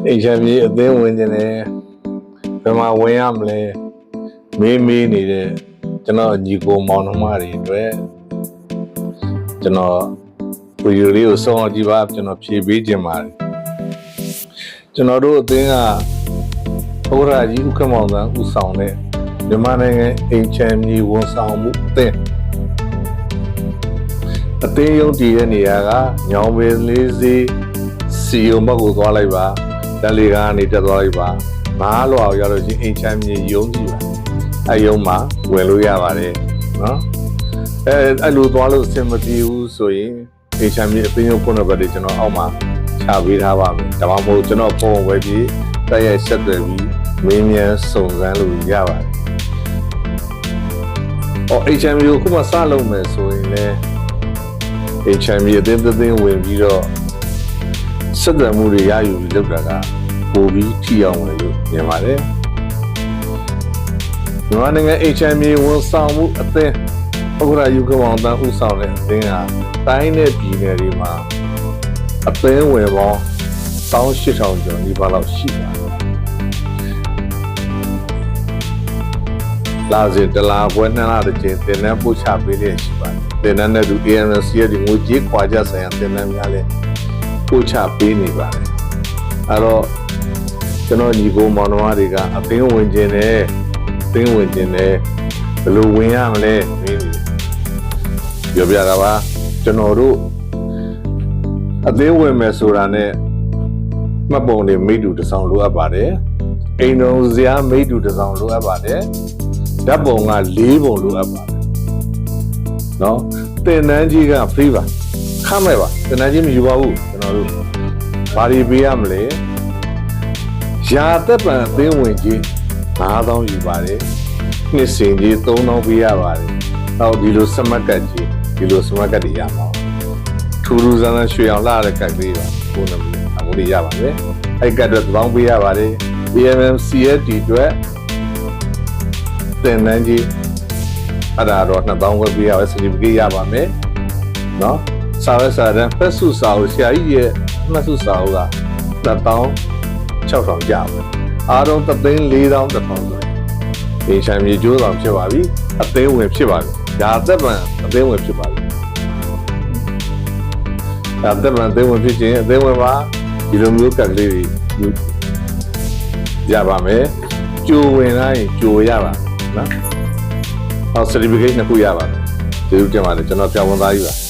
အိမ်ချမ်းကြီးအသင်းဝင်နေတယ်ဘယ်မှာဝင်ရမလဲမေးနေတဲ့ကျွန်တော်ညီကိုမောင်နှမတွေအတွက်ကျွန်တော်ဗီဒီယိုလေးကိုစောင့်ကြည့်ပါကျွန်တော်ဖြည့်ပေးခြင်းပါတယ်ကျွန်တော်တို့အသင်းကဘုရားကြီးဥက္ကမောင်သန်းဦးဆောင်တဲ့မြန်မာနိုင်ငံအိမ်ချမ်းကြီးဝန်ဆောင်မှုအသင်းရုံးတည်တဲ့နေရာကညောင်ပင်လေးစီစီယုံဘက်ကိုသွားလိုက်ပါတန်လီကနေတက်သွားလိုက်ပါ9လွာရောက်လို့ချင်းအိမ်ချမ်းကြီးရုံးကြည့်ပါအဲရုံးမှာဝင်လို့ရပါတယ်နော်အဲ့လိုသွားလို့အဆင်မပြေဘူးဆိုရင်အိမ်ချမ်းကြီးအသင်းရုံးဖုန်းနံပါတ်တွေကျွန်တော်အောက်မှာချပေးထားပါမယ်ဒါမှမဟုတ်ကျွန်တော်ဖုန်းဝယ်ပြီးတိုက်ရိုက်ဆက်သွယ်ပြီးမင်းမြန်စုံစမ်းလို့ရပါတယ်အိမ်ချမ်းကြီးကိုခုမှစလုပ်မယ်ဆိုရင်လည်းအိမ်ချမ်းကြီးအသင်းဝင်ပြီးတော့ဆက်သွယ်မှုတွေရယူပြီးလုပ်တာကပိုပြီးထိအောင်ဝင်လို့မြင်ပါတယ်မြန်မာနိုင်ငံအိမ်ချမ်းကြီးဝန်ဆောင်မှုအသင်းဥက္ကဋ္ဌယူကမောင်တန်းဦးဆောင်တဲ့အသင်းဟာတိုင်းနဲ့ပြည်နယ်တွေမှာအသင်းဝင်ပေါင်း18000ကျော်ဒီပါလောက်ရှိပါတယ်လာစဉ်တလားဘွဲ2လတစ်ချိန်တင်နှန်းပို့ချပေးလျက်ရှိပါတယ်တင်နှန်းနဲ့သူ AMC ရဲ့ဒီငွေကြေးခွာကြဆိုင်ရာတင်နှန်းများလဲပို့ချပေးနေပါတယ်အဲ့တော့ကျွန်တော်ညီကိုမောင်နှမတွေကအသင်းဝင်ခြင်းနဲ့ဘယ်လိုဝင်ရမလဲမင်းပြောပြတာပါကျွန်တော်တို့အသင်းဝင်မယ်ဆိုတာနဲ့မှတ်ပုံတွေမိတူတစ်ဆောင်လိုအပ်ပါတယ်အိမ်တော်စရာမိတူတစ်ဆောင်လိုအပ်ပါတယ်ဓာတ်ပုံက4ပုံလိုအပ်ပါတယ်နော်တင်နန်းကြီးက free ပါခမဲ့ပါတင်နန်းကြီးမယူပါဘူးကျွန်တော်တို့ဘာတွေပေးရမလဲရာသက်ပံအသင်းဝင်ကြီး9000ယူပါတယ်နှစ်စဉ်ကြီး3000ပေးရပါတယ်နောက်ဒီလိုစမတ်ကတ်ကြီးဒီလိုစမတ်ကတ်တွေရမှာထူးထူးဆန်းဆန်းရွှေအောင်လာတဲ့ကတ်လေးပါဘုန်းတော်ကြီးအမှုတွေရပါမယ်အဲ့ကတ်တော့တောင်းပေးရပါတယ် AMCSD အတွက်တင်နန်းကြီးအဲ့ဒါတော့2000ဝယ်ပေးရပါ certificate ရပါမယ်နော်စာရွက်စာတမ်းဖက်စုစာအုပ်ဆရာကြီးရဲ့မှတ်စုစာအုပ်က16000ကျပါအားလုံး34000ဆိုရင်အိမ်ချမ်းမြေကျိုးဆောင်ဖြစ်ပါပြီအသင်းဝင်ဖြစ်ပါပြီဒါသက်ပံအသင်းဝင်ဖြစ်ပါပြီဒါသက်ပံအသင်းဝင်ဖြစ်ခြင်းအသင်းဝင်ပါဒီလိုမျိုးကတ်လေးတွေရပါမယ်ကြိုဝင်တိုင်းကြိုရပါနော်ဟော certificate နှစ်ခုရပါတယ်ကျေးဇူးတင်ပါတယ်ကျွန်တော်ပြောင်းဝန်သားကြီးပါ